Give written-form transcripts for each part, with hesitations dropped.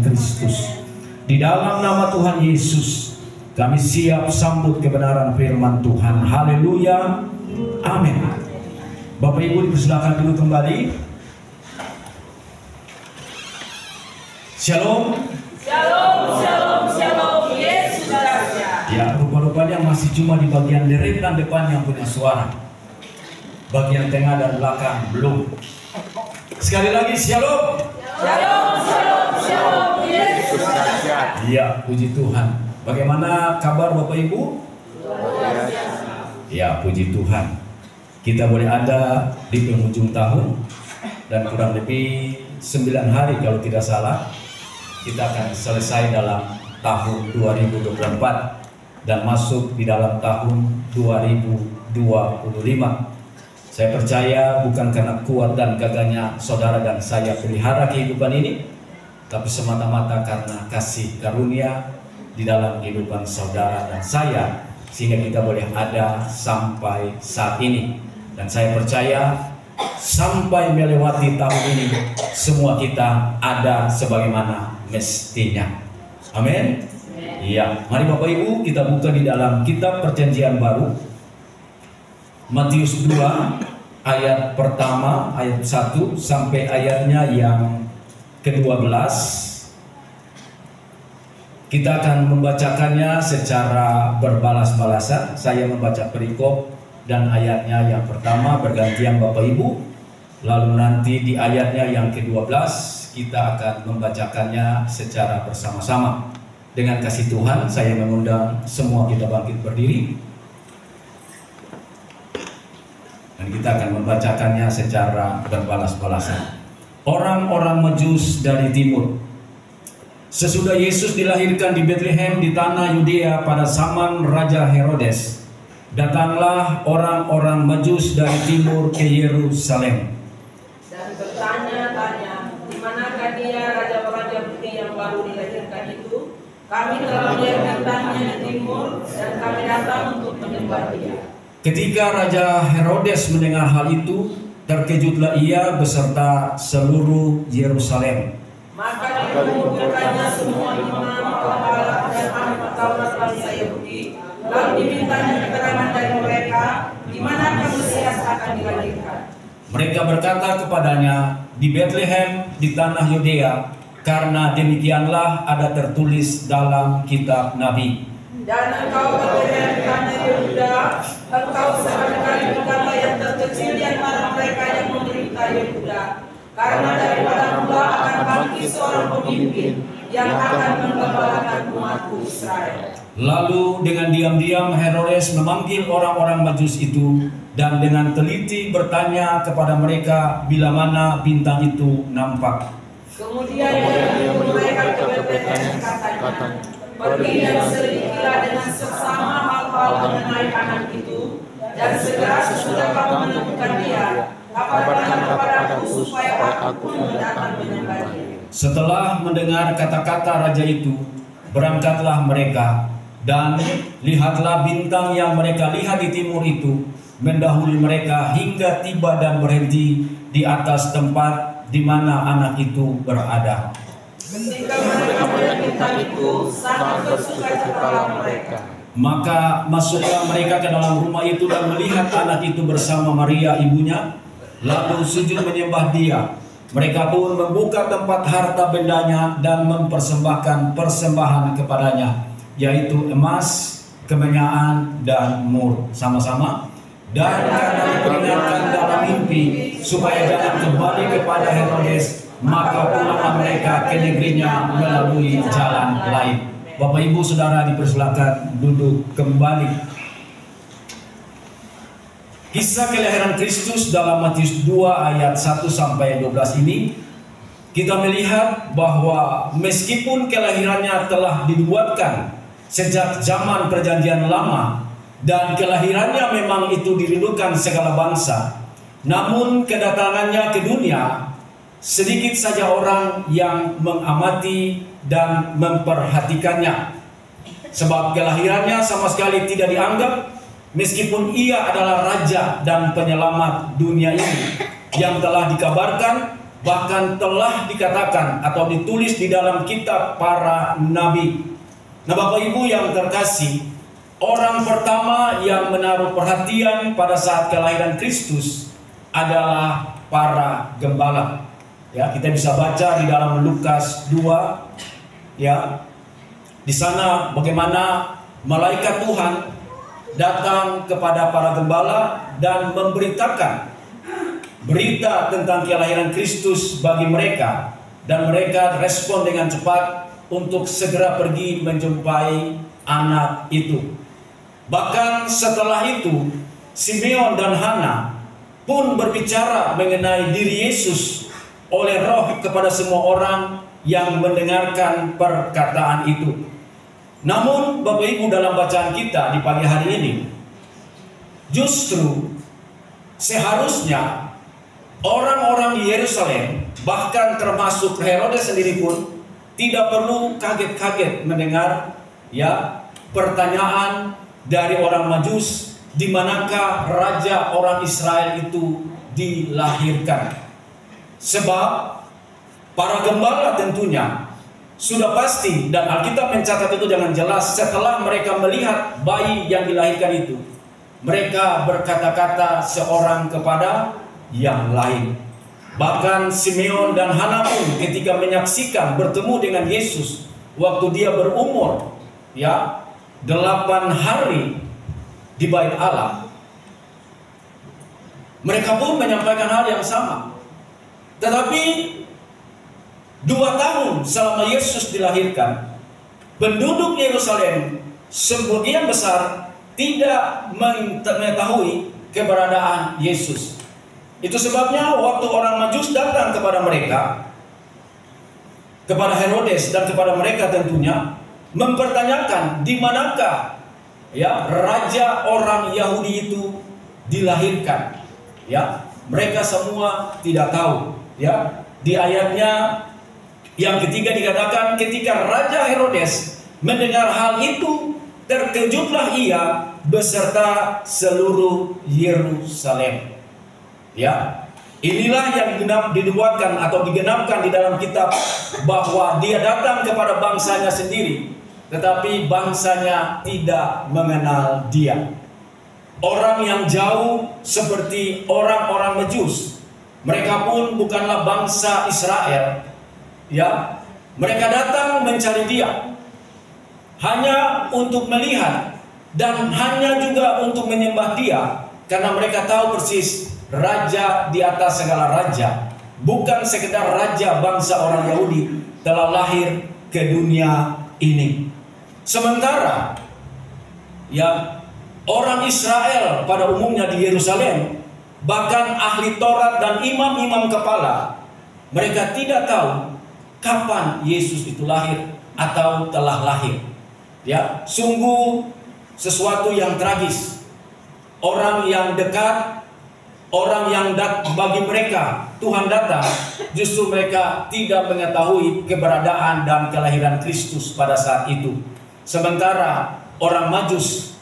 Kristus. Di dalam nama Tuhan Yesus, kami siap sambut kebenaran firman Tuhan. Haleluya. Amin. Bapak Ibu dipersilakan dulu kembali. Shalom. Shalom, shalom, shalom. Yesus raja. Ya, rupa-rupanya masih cuma di bagian deretan depan yang punya suara. Bagian tengah dan belakang belum. Sekali lagi shalom. Shalom, shalom, shalom. Yesus raja. Ya, puji Tuhan. Bagaimana kabar Bapak Ibu? Ya, puji Tuhan. Kita boleh ada di penghujung tahun dan kurang lebih 9 hari kalau tidak salah kita akan selesai dalam tahun 2024 dan masuk di dalam tahun 2025. Saya percaya bukan karena kuat dan gagahnya saudara dan saya pelihara kehidupan ini, tapi semata-mata karena kasih karunia di dalam kehidupan saudara dan saya, sehingga kita boleh ada sampai saat ini. Dan saya percaya sampai melewati tahun ini, semua kita ada sebagaimana mestinya. Amin. Iya, mari Bapak Ibu kita buka di dalam kitab Perjanjian Baru, Matius 2 ayat pertama, ayat 1 sampai ayatnya yang ke-12. Kita akan membacakannya secara berbalas-balasan. Saya membaca perikop dan ayatnya yang pertama bergantian Bapak Ibu. Lalu nanti di ayatnya yang ke-12 kita akan membacakannya secara bersama-sama. Dengan kasih Tuhan saya mengundang semua kita bangkit berdiri. Dan kita akan membacakannya secara berbalas-balasan. Orang-orang Majus dari timur. Sesudah Yesus dilahirkan di Bethlehem di tanah Yudea pada zaman Raja Herodes, datanglah orang-orang Majus dari timur ke Yerusalem Dan bertanya-tanya, di manakah dia raja-raja putih yang baru dilahirkan itu? Kami telah melihat bintangnya di timur dan kami datang untuk menyembah dia. Ketika Raja Herodes mendengar hal itu, terkejutlah ia beserta seluruh Yerusalem. Maka dikumpulkannya semua imam, kepala, dan ahli Taurat bangsa Yahudi. Lalu dimintanya keterangan dari mereka, di manakah Mesias akan dilahirkan. Mereka berkata kepadanya, di Bethlehem di tanah Yudea, karena demikianlah ada tertulis dalam kitab Nabi. Dan engkau Bethlehem tanah Yehuda, engkau sekali-kali berkata yang terkecil di antara mereka yang memerintah Yehuda. Karena daripada mula akan bangkit seorang pemimpin yang akan menggembalakan umatku Israel. Lalu dengan diam-diam Herodes memanggil orang-orang Majus itu dan dengan teliti bertanya kepada mereka bila mana bintang itu nampak. Kemudian dia menyuruh mereka ke Bethlehem, katanya, pergi dan selidikilah dengan seksama hal-hal mengenai anak itu, dan segera sesudah kamu menemukan dia, kabarkan kepadaku supaya aku pun datang menyembah dia. Setelah mendengar kata-kata raja itu, berangkatlah mereka, dan lihatlah bintang yang mereka lihat di timur itu mendahului mereka hingga tiba dan berhenti di atas tempat di mana anak itu berada. Ketika mereka melihat bintang itu, sangat bersukacitalah mereka. Maka masuklah mereka ke dalam rumah itu dan melihat anak itu bersama Maria ibunya, lalu sujud menyembah dia. Mereka pun membuka tempat harta bendanya dan mempersembahkan persembahan kepadanya, yaitu emas, kemenyaan, dan mur. Sama-sama. Dan karena diperingatkan dalam mimpi supaya jangan kembali kepada Herodes, maka pulanglah mereka ke negerinya melalui jalan lain. Bapak Ibu Saudara dipersilakan duduk kembali. Kisah kelahiran Kristus dalam Matius 2 ayat 1 sampai 12 ini kita melihat bahwa meskipun kelahirannya telah dibuatkan sejak zaman Perjanjian Lama dan kelahirannya memang itu dirindukan segala bangsa, namun kedatangannya ke dunia sedikit saja orang yang mengamati dan memperhatikannya. Sebab kelahirannya sama sekali tidak dianggap, meskipun ia adalah raja dan penyelamat dunia ini yang telah dikabarkan bahkan telah dikatakan atau ditulis di dalam kitab para nabi. Nah, Bapak Ibu yang terkasih, orang pertama yang menaruh perhatian pada saat kelahiran Kristus adalah para gembala. Ya, kita bisa baca di dalam Lukas 2, ya. Di sana bagaimana malaikat Tuhan datang kepada para gembala dan memberitakan berita tentang kelahiran Kristus bagi mereka, dan mereka respon dengan cepat untuk segera pergi menjumpai anak itu. Bahkan setelah itu, Simeon dan Hana pun berbicara mengenai diri Yesus oleh Roh kepada semua orang yang mendengarkan perkataan itu. Namun Bapak Ibu, dalam bacaan kita di pagi hari ini, justru seharusnya orang-orang di Yerusalem, bahkan termasuk Herodes sendiri pun, tidak perlu kaget-kaget mendengar ya pertanyaan dari orang Majus, di manakah raja orang Israel itu dilahirkan. Sebab para gembala tentunya sudah pasti, dan Alkitab mencatat itu dengan jelas, setelah mereka melihat bayi yang dilahirkan itu, mereka berkata-kata seorang kepada yang lain. Bahkan Simeon dan Hana pun ketika menyaksikan bertemu dengan Yesus waktu dia berumur ya 8 hari di Bait Allah, mereka pun menyampaikan hal yang sama. Tetapi 2 tahun selama Yesus dilahirkan, penduduk Yerusalem sebagian besar tidak mengetahui keberadaan Yesus. Itu sebabnya waktu orang Majus datang kepada mereka, kepada Herodes dan kepada mereka tentunya, mempertanyakan di manakah ya raja orang Yahudi itu dilahirkan. Ya, mereka semua tidak tahu. Ya, di ayatnya yang ketiga dikatakan, ketika Raja Herodes mendengar hal itu, terkejutlah ia beserta seluruh Yerusalem. Ya, inilah yang dinubuatkan atau digenapkan di dalam kitab, bahwa dia datang kepada bangsanya sendiri, tetapi bangsanya tidak mengenal dia. Orang yang jauh seperti orang-orang Majus, mereka pun bukanlah bangsa Israel. Ya, mereka datang mencari dia hanya untuk melihat dan hanya juga untuk menyembah dia, karena mereka tahu persis raja di atas segala raja, bukan sekedar raja bangsa orang Yahudi, telah lahir ke dunia ini. Sementara ya orang Israel pada umumnya di Yerusalem, bahkan ahli Taurat dan imam-imam kepala, mereka tidak tahu kapan Yesus itu lahir atau telah lahir. Ya, sungguh sesuatu yang tragis. Orang yang dekat, orang yang bagi mereka Tuhan datang, justru mereka tidak mengetahui keberadaan dan kelahiran Kristus pada saat itu. Sementara orang Majus,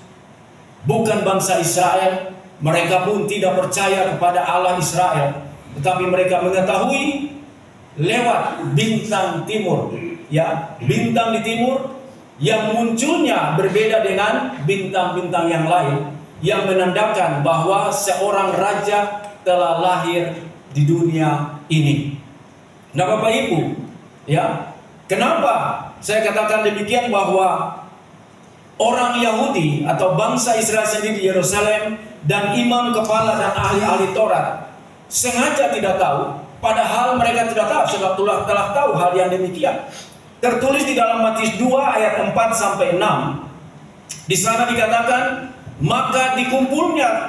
bukan bangsa Israel, mereka pun tidak percaya kepada Allah Israel, tetapi mereka mengetahui lewat bintang timur, ya, bintang di timur yang munculnya berbeda dengan bintang-bintang yang lain, yang menandakan bahwa seorang raja telah lahir di dunia ini. Nah, Bapak Ibu, ya, kenapa saya katakan demikian, bahwa orang Yahudi atau bangsa Israel sendiri di Yerusalem dan imam kepala dan ahli-ahli Taurat sengaja tidak tahu, padahal mereka tidak tahu, sebab telah tahu hal yang demikian. Tertulis di dalam Matius 2 ayat 4 sampai 6. Di sana dikatakan, maka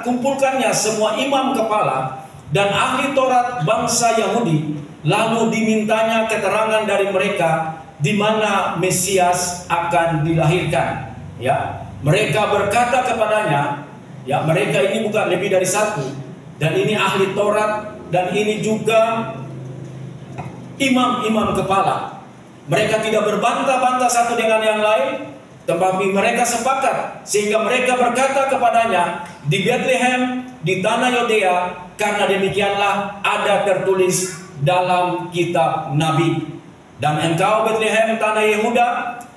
kumpulkannya semua imam kepala dan ahli Taurat bangsa Yahudi, lalu dimintanya keterangan dari mereka di mana Mesias akan dilahirkan. Ya, mereka berkata kepadanya, ya, mereka ini bukan lebih dari satu, dan ini ahli Taurat dan ini juga imam-imam kepala. Mereka tidak berbantah-bantah satu dengan yang lain, tetapi mereka sepakat, sehingga mereka berkata kepadanya, di Bethlehem, di tanah Yudea, karena demikianlah ada tertulis dalam kitab Nabi. Dan engkau Bethlehem tanah Yehuda,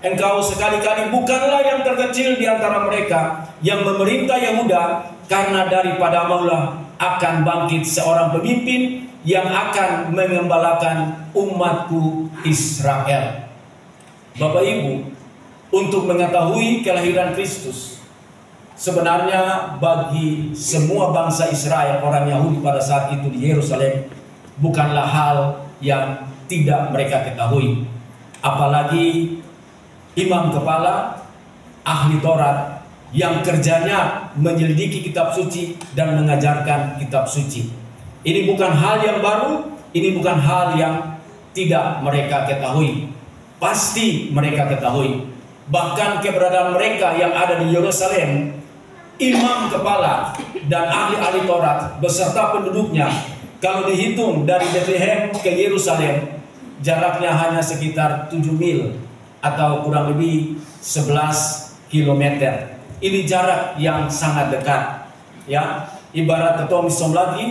engkau sekali-kali bukanlah yang terkecil di antara mereka yang memerintah Yehuda, karena daripada maulah akan bangkit seorang pemimpin yang akan mengembalakan umatku Israel. Bapak Ibu, untuk mengetahui kelahiran Kristus, sebenarnya bagi semua bangsa Israel, orang Yahudi pada saat itu di Yerusalem, bukanlah hal yang tidak mereka ketahui. Apalagi imam kepala, ahli Taurat, yang kerjanya menyelidiki kitab suci dan mengajarkan kitab suci. Ini bukan hal yang baru, ini bukan hal yang tidak mereka ketahui. Pasti mereka ketahui. Bahkan keberadaan mereka yang ada di Yerusalem, imam kepala dan ahli-ahli Taurat beserta penduduknya, kalau dihitung dari Bethlehem ke Yerusalem, jaraknya hanya sekitar 7 mil atau kurang lebih 11 kilometer. Ini jarak yang sangat dekat, ya. Ibarat ketemu lagi,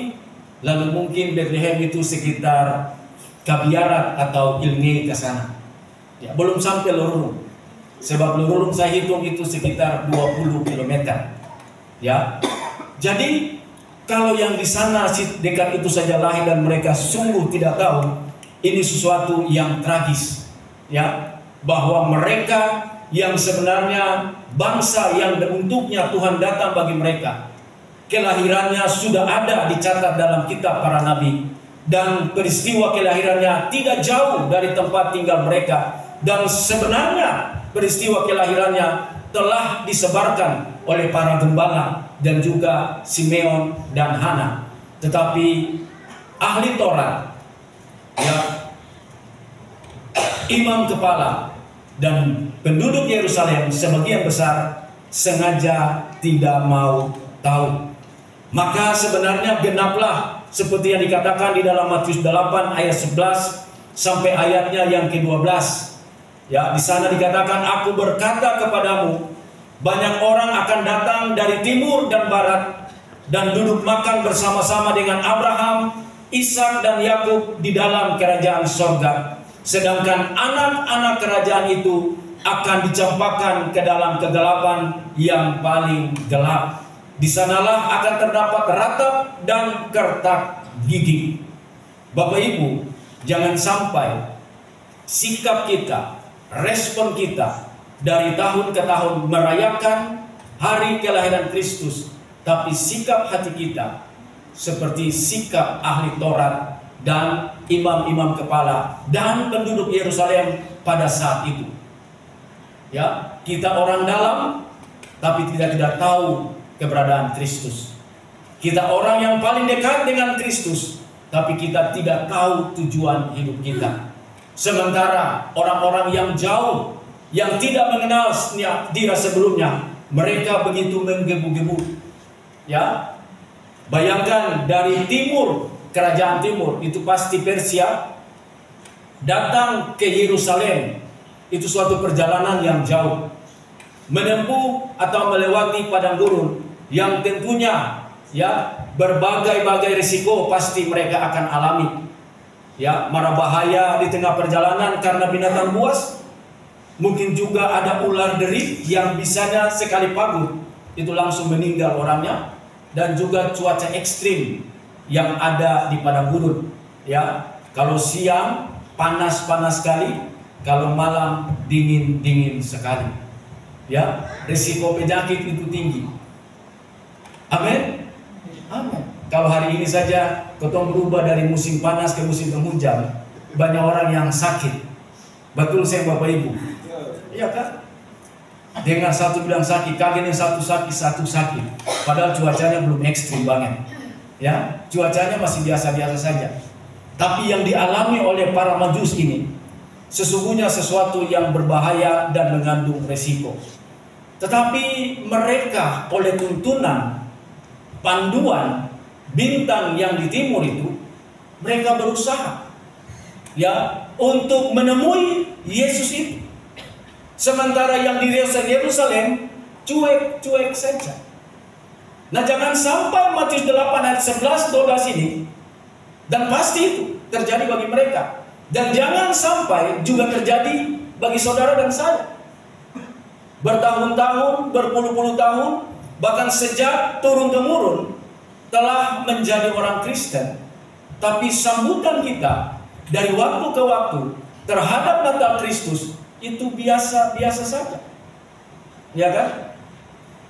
lalu mungkin Bethlehem itu sekitar Kabiarat atau Ilnei ke sana. Ya, belum sampai Lorurung. Sebab Lorurung saya hitung itu sekitar 20 km. Ya. Jadi kalau yang di sana dekat itu saja lahir dan mereka sungguh tidak tahu, ini sesuatu yang tragis. Ya, bahwa mereka yang sebenarnya bangsa yang untuknya Tuhan datang bagi mereka, kelahirannya sudah ada dicatat dalam kitab para nabi, dan peristiwa kelahirannya tidak jauh dari tempat tinggal mereka, dan sebenarnya peristiwa kelahirannya telah disebarkan oleh para gembala dan juga Simeon dan Hana. Tetapi ahli Taurat, ya, imam kepala dan penduduk Yerusalem sebagian besar sengaja tidak mau tahu. Maka sebenarnya genaplah seperti yang dikatakan di dalam Matius 8 ayat 11 sampai ayatnya yang ke-12. Ya, di sana dikatakan, aku berkata kepadamu, banyak orang akan datang dari timur dan barat dan duduk makan bersama-sama dengan Abraham, Ishak dan Yakub di dalam kerajaan sorga. Sedangkan anak-anak kerajaan itu akan dicampakkan ke dalam kegelapan yang paling gelap. Di sanalah akan terdapat ratap dan kertak gigi. Bapak Ibu, jangan sampai sikap kita, respon kita dari tahun ke tahun merayakan hari kelahiran Kristus, tapi sikap hati kita seperti sikap ahli Taurat dan imam-imam kepala dan penduduk Yerusalem pada saat itu. Ya, kita orang dalam tapi tidak tahu keberadaan Kristus. Kita orang yang paling dekat dengan Kristus, tapi kita tidak tahu tujuan hidup kita. Sementara orang-orang yang jauh, yang tidak mengenal dia sebelumnya, mereka begitu menggebu-gebu. Ya, bayangkan dari timur, kerajaan timur itu pasti Persia, datang ke Yerusalem, itu suatu perjalanan yang jauh, menempuh atau melewati padang gurun yang tentunya, ya, berbagai-bagai risiko pasti mereka akan alami. Ya, mara bahaya di tengah perjalanan karena binatang buas, mungkin juga ada ular derik yang bisanya sekali pagut itu langsung meninggal orangnya, dan juga cuaca ekstrim yang ada di padang gurun. Ya, kalau siang panas-panas sekali, kalau malam dingin-dingin sekali. Ya, risiko penyakit itu tinggi. Amin. Amin. Kalau hari ini saja ketong berubah dari musim panas ke musim penghujan, banyak orang yang sakit. Betul saya Bapak Ibu? Iya kan? Dengan satu bilang sakit, kaget yang satu sakit. Padahal cuacanya belum ekstrim banget. Ya, cuacanya masih biasa-biasa saja. Tapi yang dialami oleh para Majus ini sesungguhnya sesuatu yang berbahaya dan mengandung resiko. Tetapi mereka oleh tuntunan, panduan bintang yang di timur itu, mereka berusaha, ya, untuk menemui Yesus itu. Sementara yang di Yerusalem cuek-cuek saja. Nah, jangan sampai Matius 8 ayat 11-12 ini, dan pasti itu terjadi bagi mereka. Dan jangan sampai juga terjadi bagi saudara dan saya. Bertahun-tahun, berpuluh-puluh tahun, bahkan sejak turun-temurun telah menjadi orang Kristen, tapi sambutan kita dari waktu ke waktu terhadap Natal Kristus itu biasa-biasa saja. Ya kan?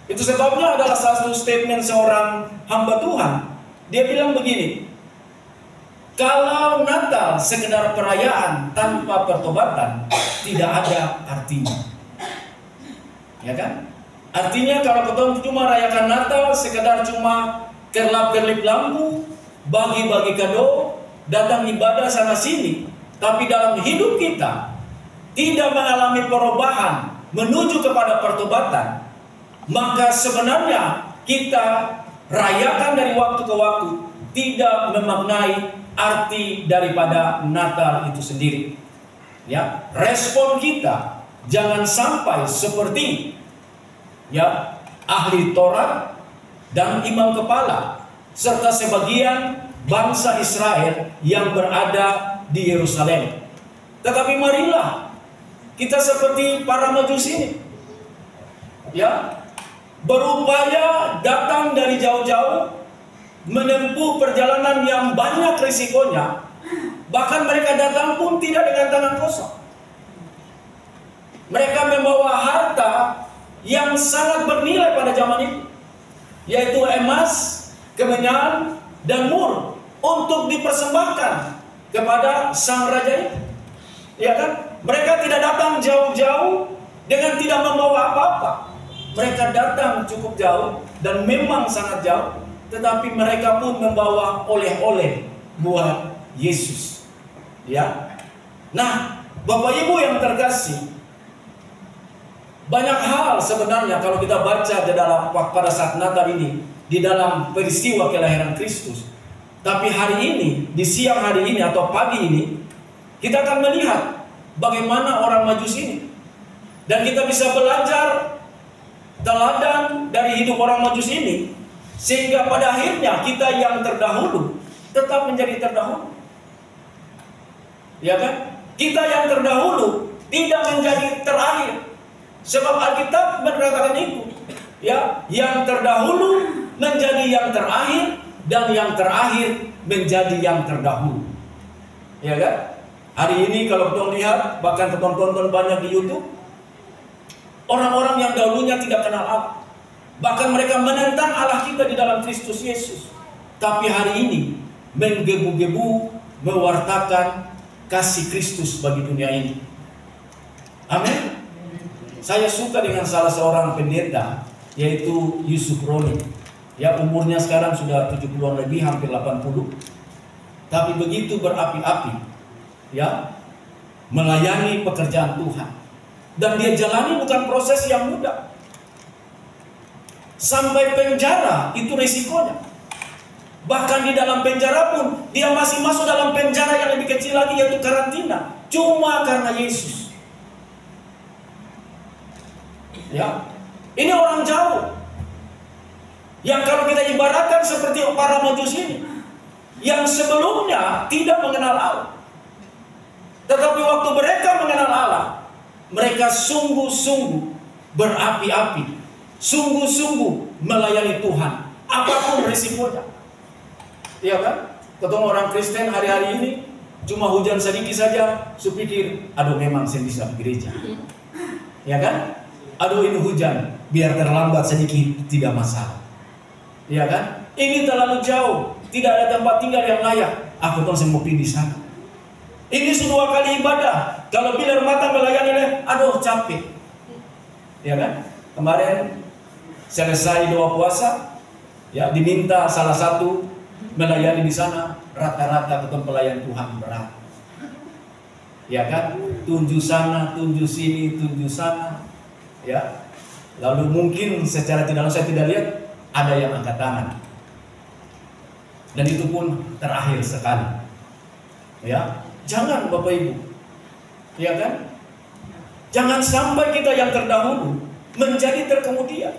Itu sebabnya adalah salah satu statement seorang hamba Tuhan. Dia bilang begini, kalau Natal sekedar perayaan tanpa pertobatan, tidak ada artinya. Ya kan? Artinya kalau kita cuma rayakan Natal sekedar cuma kerlap-kerlip lampu, bagi-bagi kado, datang ibadah sana sini, tapi dalam hidup kita tidak mengalami perubahan menuju kepada pertobatan, maka sebenarnya kita rayakan dari waktu ke waktu tidak memaknai arti daripada Natal itu sendiri. Ya, respon kita jangan sampai seperti ahli Taurat dan imam kepala serta sebagian bangsa Israel yang berada di Yerusalem. Tetapi marilah kita seperti para Majusi ini, berupaya datang dari jauh-jauh, menempuh perjalanan yang banyak risikonya. Bahkan mereka datang pun tidak dengan tangan kosong. Mereka membawa harta yang sangat bernilai pada zaman itu, yaitu emas, kemenyan, dan mur, untuk dipersembahkan kepada sang raja itu. Ya kan? Mereka tidak datang jauh-jauh dengan tidak membawa apa-apa. Mereka datang cukup jauh dan memang sangat jauh, tetapi mereka pun membawa oleh-oleh buat Yesus. Ya. Nah, Bapak Ibu yang terkasih, banyak hal sebenarnya kalau kita baca di dalam pada saat Natal ini, di dalam peristiwa kelahiran Kristus. Tapi hari ini, di siang hari ini atau pagi ini, kita akan melihat bagaimana orang Majusi ini. Dan kita bisa belajar teladan dari hidup orang Majusi ini, sehingga pada akhirnya kita yang terdahulu tetap menjadi terdahulu. Ya kan? Kita yang terdahulu tidak menjadi terakhir. Sebab Alkitab berkatakan itu, yang terdahulu menjadi yang terakhir dan yang terakhir menjadi yang terdahulu. Ya kan? Hari ini kalau kita lihat, bahkan tonton banyak di YouTube, orang-orang yang dahulunya tidak kenal Allah, bahkan mereka menentang Allah kita di dalam Kristus Yesus, tapi hari ini menggebu-gebu mewartakan kasih Kristus bagi dunia ini. Amin. Saya suka dengan salah seorang pendeta, yaitu Yusuf Roni. Ya, umurnya sekarang sudah 70-an lebih, hampir 80. Tapi begitu berapi-api, melayani pekerjaan Tuhan. Dan dia jalani bukan proses yang mudah. Sampai penjara itu risikonya. Bahkan di dalam penjara pun dia masih masuk dalam penjara yang lebih kecil lagi, yaitu karantina, cuma karena Yesus. Ya, ini orang jauh yang kalau kita ibaratkan seperti para Majusi ini, yang sebelumnya tidak mengenal Allah, tetapi waktu mereka mengenal Allah, mereka sungguh-sungguh berapi-api, sungguh-sungguh melayani Tuhan, apapun risikonya. Iya kan? Ketemu orang Kristen hari-hari ini cuma hujan sedikit saja, supikir, aduh memang saya bisa ke gereja. Ya kan? Aduh ini hujan, biar terlambat sedikit tidak masalah. Ya kan? Ini terlalu jauh, tidak ada tempat tinggal yang layak, aku tuh mau pergi di sana. Ini sudah 2 kali ibadah, kalau bilar mata melayani, aduh capek. Ya kan? Kemarin selesai doa puasa, diminta salah satu melayani di sana, rata-rata ketemu pelayan Tuhan berat. Ya kan? Tunjuk sana, tunjuk sini, tunjuk sana. Ya, lalu mungkin secara tidak langsung saya tidak lihat ada yang angkat tangan, dan itu pun terakhir sekali. Ya, jangan Bapak Ibu, ya kan? Jangan sampai kita yang terdahulu menjadi terkemudian,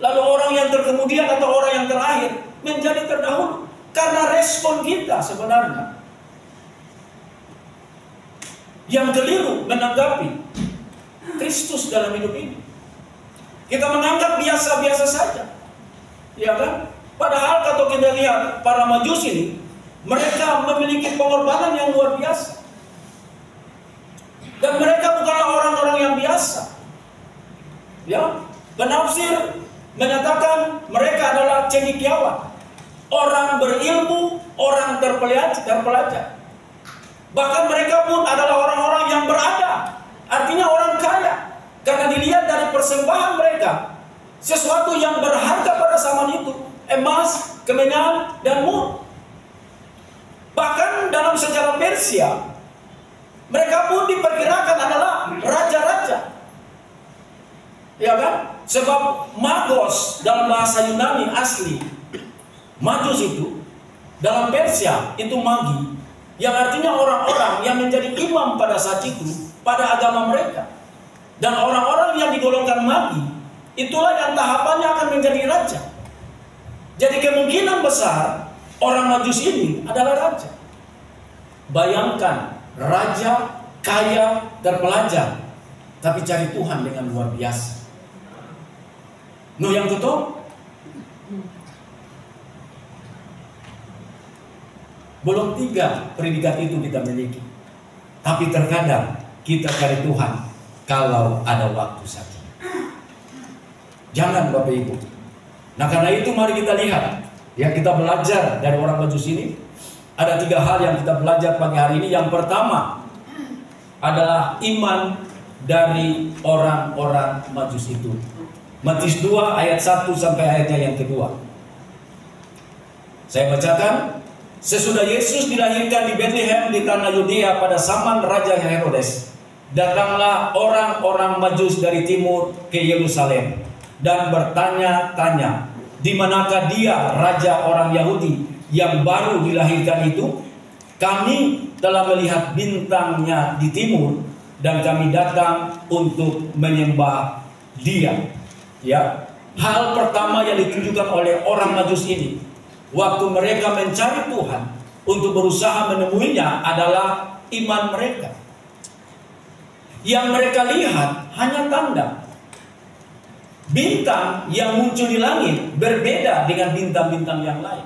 lalu orang yang terkemudian atau orang yang terakhir menjadi terdahulu, karena respon kita sebenarnya yang keliru menanggapi Kristus dalam hidup ini. Kita menganggap biasa-biasa saja, ya kan? Padahal kalau kita lihat para Majus ini, mereka memiliki pengorbanan yang luar biasa. Dan mereka bukanlah orang-orang yang biasa. Ya, penafsir menyatakan mereka adalah cendekiawan, orang berilmu, orang terpelajar. Bahkan mereka pun adalah orang-orang yang berada, artinya orang kaya. Karena dilihat dari persembahan mereka, sesuatu yang berharga pada zaman itu, emas, kemenyan, dan mur. Bahkan dalam sejarah Persia, mereka pun diperkirakan adalah raja-raja. Ya kan? Sebab magos dalam bahasa Yunani asli, Majus itu dalam Persia itu magi, yang artinya orang-orang yang menjadi imam pada saat itu pada agama mereka. Dan orang-orang yang digolongkan magi, itulah yang tahapannya akan menjadi raja. Jadi kemungkinan besar orang Majus ini adalah raja. Bayangkan, raja, kaya, terpelajar, tapi cari Tuhan dengan luar biasa. No yang betul? Belum 3 predikat itu kita miliki. Tapi terkadang kita cari Tuhan kalau ada waktu saja. Jangan Bapak Ibu. Nah karena itu mari kita lihat, yang kita belajar dari orang Majus ini. Ada 3 hal yang kita belajar pagi hari ini. Yang pertama adalah iman dari orang-orang Majus itu. Matius 2 ayat 1 sampai ayatnya yang kedua. Saya bacakan. Sesudah Yesus dilahirkan di Bethlehem di tanah Yudea pada zaman Raja Herodes, datanglah orang-orang Majus dari timur ke Yerusalem dan bertanya-tanya, di manakah dia raja orang Yahudi yang baru dilahirkan itu? Kami telah melihat bintangnya di timur dan kami datang untuk menyembah dia. Ya, hal pertama yang ditunjukkan oleh orang Majus ini waktu mereka mencari Tuhan untuk berusaha menemuinya adalah iman mereka. Yang mereka lihat hanya tanda. Bintang yang muncul di langit berbeda dengan bintang-bintang yang lain.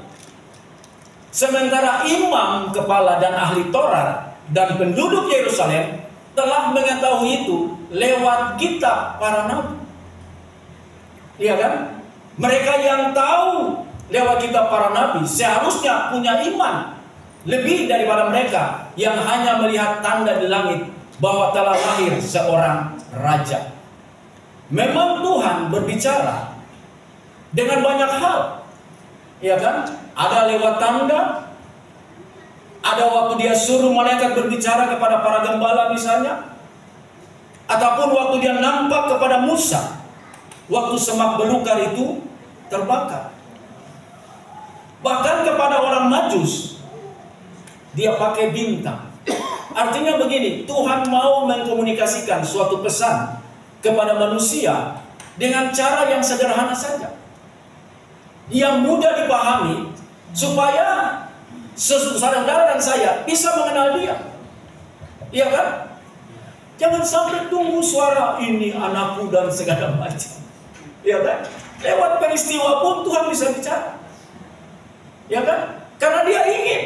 Sementara imam, kepala dan ahli Taurat dan penduduk Yerusalem telah mengetahui itu lewat kitab para nabi. Iya kan? Mereka yang tahu lewat kitab para nabi seharusnya punya iman lebih daripada mereka yang hanya melihat tanda di langit bahwa telah lahir seorang raja. Memang Tuhan berbicara dengan banyak hal, ya kan? Ada lewat tanda, ada waktu dia suruh malaikat berbicara kepada para gembala misalnya, ataupun waktu dia nampak kepada Musa waktu semak belukar itu terbakar. Bahkan kepada orang Majus dia pakai bintang. Artinya begini, Tuhan mau mengkomunikasikan suatu pesan kepada manusia dengan cara yang sederhana saja, yang mudah dipahami, supaya saudara dan saya bisa mengenal dia. Iya kan? Jangan sampai tunggu suara ini anakku dan segala macam. Iya kan? Lewat peristiwa pun Tuhan bisa bicara. Ya kan? Karena dia ingin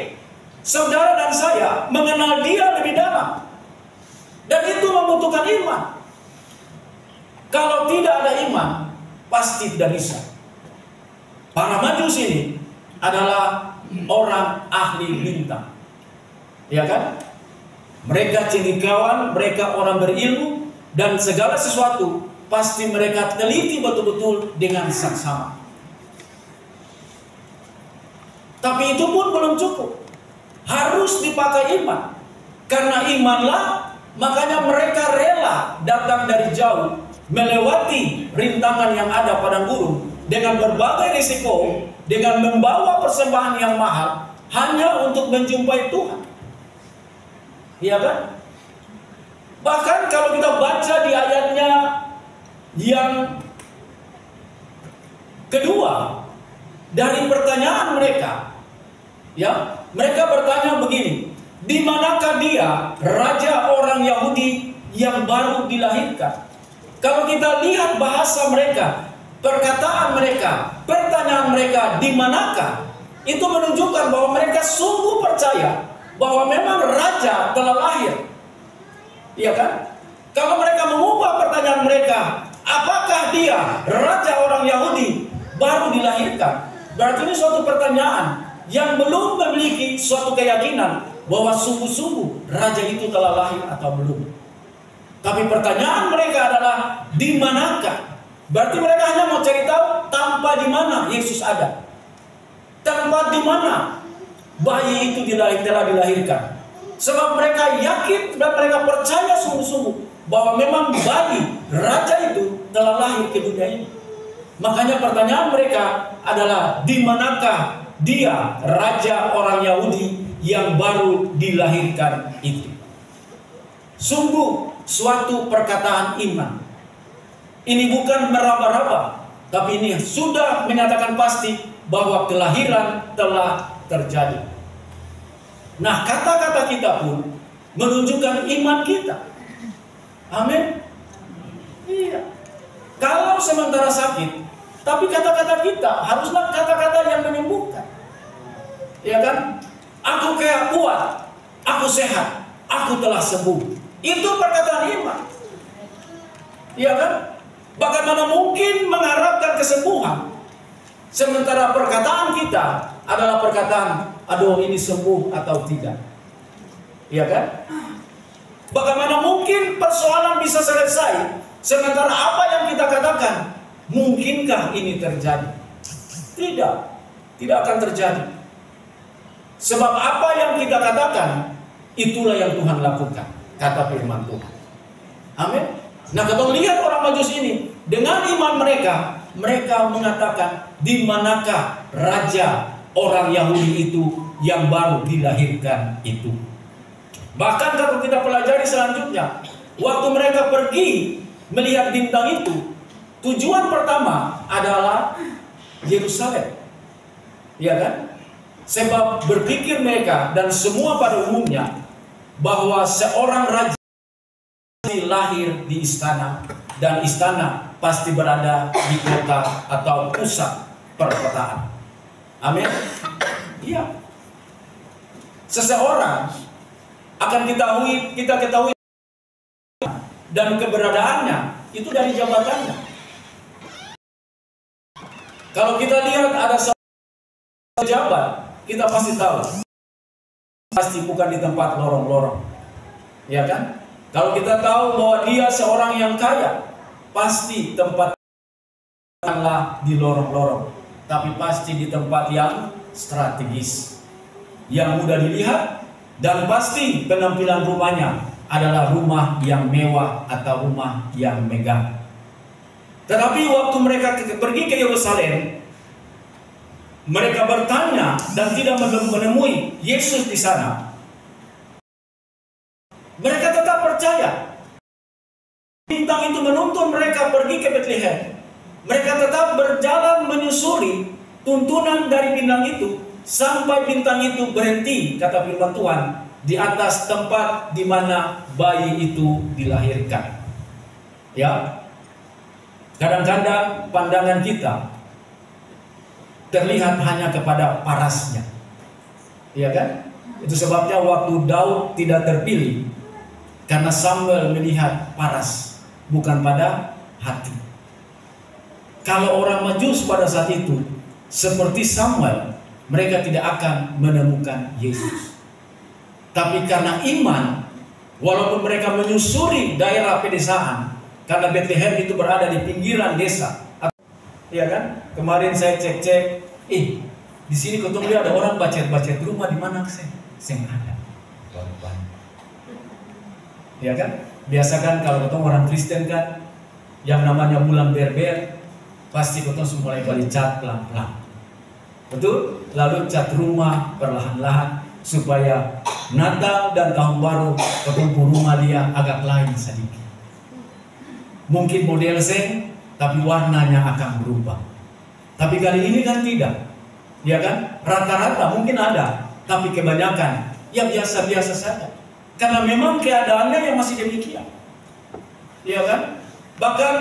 saudara dan saya mengenal dia lebih dalam. Dan itu membutuhkan iman. Kalau tidak ada iman, pasti tidak bisa. Para Majus ini adalah orang ahli bintang. Ya kan? Mereka cendekiawan, mereka orang berilmu, dan segala sesuatu pasti mereka teliti betul-betul dengan saksama. Tapi itu pun belum cukup. Harus dipakai iman. Karena imanlah, makanya mereka rela datang dari jauh, melewati rintangan yang ada padang gurun, dengan berbagai risiko, dengan membawa persembahan yang mahal, hanya untuk menjumpai Tuhan. Iya kan? Bahkan kalau kita baca di ayatnya yang kedua, dari pertanyaan mereka, ya, mereka bertanya begini, Di manakah dia, raja orang Yahudi yang baru dilahirkan? Kalau kita lihat bahasa mereka, perkataan mereka, pertanyaan mereka, di manakah? Itu menunjukkan bahwa mereka sungguh percaya bahwa memang raja telah lahir. Iya kan? Kalau mereka mengubah pertanyaan mereka, apakah dia, raja orang Yahudi, baru dilahirkan? Berarti ini suatu pertanyaan yang belum memiliki suatu keyakinan bahwa sungguh-sungguh raja itu telah lahir atau belum. Tapi pertanyaan mereka adalah di manakah? Berarti mereka hanya mau cari tahu tanpa di mana Yesus ada. Tempat di mana bayi itu telah dilahirkan. Sebab mereka yakin dan mereka percaya sungguh-sungguh bahwa memang bayi raja itu telah lahir ke dunia ini. Makanya pertanyaan mereka adalah di manakah dia, raja orang Yahudi yang baru dilahirkan itu. Sungguh suatu perkataan iman. Ini bukan meraba-raba, tapi ini sudah menyatakan pasti bahwa kelahiran telah terjadi. Nah, kata-kata kita pun menunjukkan iman kita. Amin. Iya. Kalau sementara sakit, tapi kata-kata kita haruslah kata-kata yang menyembuhkan. Ya kan? Aku kayak kuat, aku sehat, aku telah sembuh. Itu perkataan iman. Iya kan? Bagaimana mungkin mengharapkan kesembuhan sementara perkataan kita adalah perkataan, aduh ini sembuh atau tidak. Iya kan? Bagaimana mungkin persoalan bisa selesai sementara apa yang kita katakan, mungkinkah ini terjadi? Tidak, tidak akan terjadi. Sebab apa yang kita katakan, itulah yang Tuhan lakukan, kata firman Tuhan. Amin. Nah, kalau lihat orang Majus ini, dengan iman mereka, mereka mengatakan, di manakah raja orang Yahudi itu yang baru dilahirkan itu. Bahkan kalau kita pelajari selanjutnya, waktu mereka pergi melihat bintang itu, tujuan pertama adalah Yerusalem. Ya kan? Sebab berpikir mereka dan semua pada umumnya bahwa seorang raja lahir di istana, dan istana pasti berada di kota atau pusat perkotaan. Amin. Iya. Seseorang akan kita ketahui dan keberadaannya itu dari jabatannya. Kalau kita lihat ada seorang pejabat, kita pasti tahu, pasti bukan di tempat lorong-lorong, ya kan? Kalau kita tahu bahwa dia seorang yang kaya, pasti tempatlah di lorong-lorong, tapi pasti di tempat yang strategis, yang mudah dilihat, dan pasti penampilan rumahnya adalah rumah yang mewah atau rumah yang megah. Tetapi waktu mereka pergi ke Yerusalem, mereka bertanya dan tidak menemui Yesus di sana. Mereka tetap percaya. Bintang itu menuntun mereka pergi ke Bethlehem. Mereka tetap berjalan menyusuri tuntunan dari bintang itu sampai bintang itu berhenti, kata firman Tuhan, di atas tempat di mana bayi itu dilahirkan. Ya. Kadang-kadang pandangan kita terlihat hanya kepada parasnya, iya kan? Itu sebabnya waktu Daud tidak terpilih, karena Samuel melihat paras, bukan pada hati. Kalau orang Majus pada saat itu seperti Samuel, mereka tidak akan menemukan Yesus. Tapi karena iman, walaupun mereka menyusuri daerah pedesaan, karena Bethlehem itu berada di pinggiran desa. Iya kan? Kemarin saya cek-cek, di sini ketemu ada orang bacet-bacet rumah di mana? Saya ada. Iya kan? Biasa kan kalau ketemu orang Kristen kan, yang namanya bulan berber, pasti ketemu mulai kali cat pelan-pelan. Betul? Lalu cat rumah perlahan-lahan supaya Natal dan Tahun Baru ketemu rumah dia agak lain sedikit. Mungkin model seng, tapi warnanya akan berubah. Tapi kali ini kan tidak, ya kan? Rata-rata mungkin ada, tapi kebanyakan ya biasa-biasa saja. Karena memang keadaannya yang masih demikian. Iya kan? Bahkan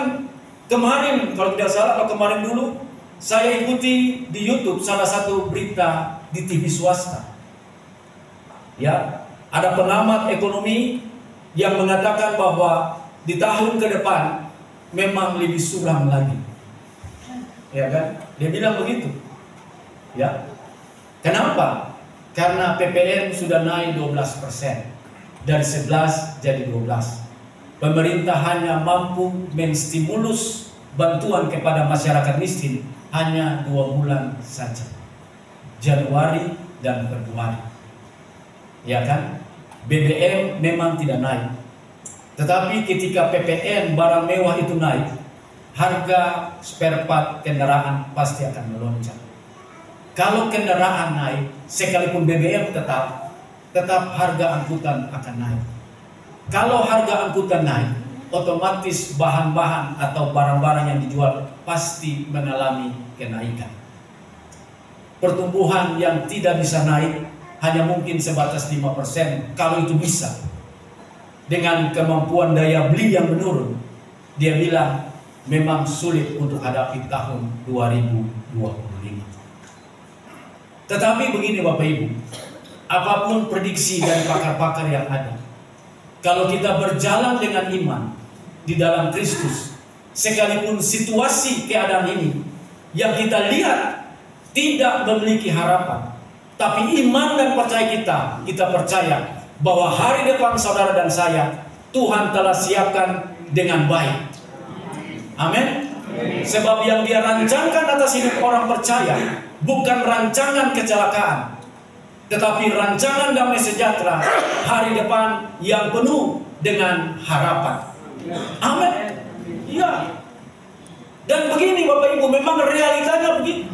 kemarin, kalau tidak salah, atau kemarin dulu, saya ikuti di YouTube salah satu berita di TV swasta. Ya, ada pengamat ekonomi yang mengatakan bahwa di tahun ke depan memang lebih suram lagi. Ya kan? Dia bilang begitu. Ya. Kenapa? Karena PPN sudah naik 12%. Dari 11 jadi 12. Pemerintah hanya mampu menstimulus bantuan kepada masyarakat miskin hanya 2 bulan saja, Januari dan Februari. Ya kan? BBM memang tidak naik, tetapi ketika PPN barang mewah itu naik, harga spare part kendaraan pasti akan melonjak. Kalau kendaraan naik, sekalipun BBM tetap harga angkutan akan naik. Kalau harga angkutan naik, otomatis bahan-bahan atau barang-barang yang dijual pasti mengalami kenaikan. Pertumbuhan yang tidak bisa naik hanya mungkin sebatas 5%, kalau itu bisa. Dengan kemampuan daya beli yang menurun, dia bilang memang sulit untuk hadapi tahun 2025. Tetapi begini Bapak Ibu, apapun prediksi dari pakar-pakar yang ada, kalau kita berjalan dengan iman di dalam Kristus, sekalipun situasi keadaan ini yang kita lihat tidak memiliki harapan, tapi iman dan percaya kita percaya bahwa hari depan saudara dan saya Tuhan telah siapkan dengan baik. Amin. Sebab yang Dia rancangkan atas hidup orang percaya bukan rancangan kecelakaan, tetapi rancangan damai sejahtera, hari depan yang penuh dengan harapan. Amin. Ya. Dan begini Bapak Ibu, memang realitanya begini.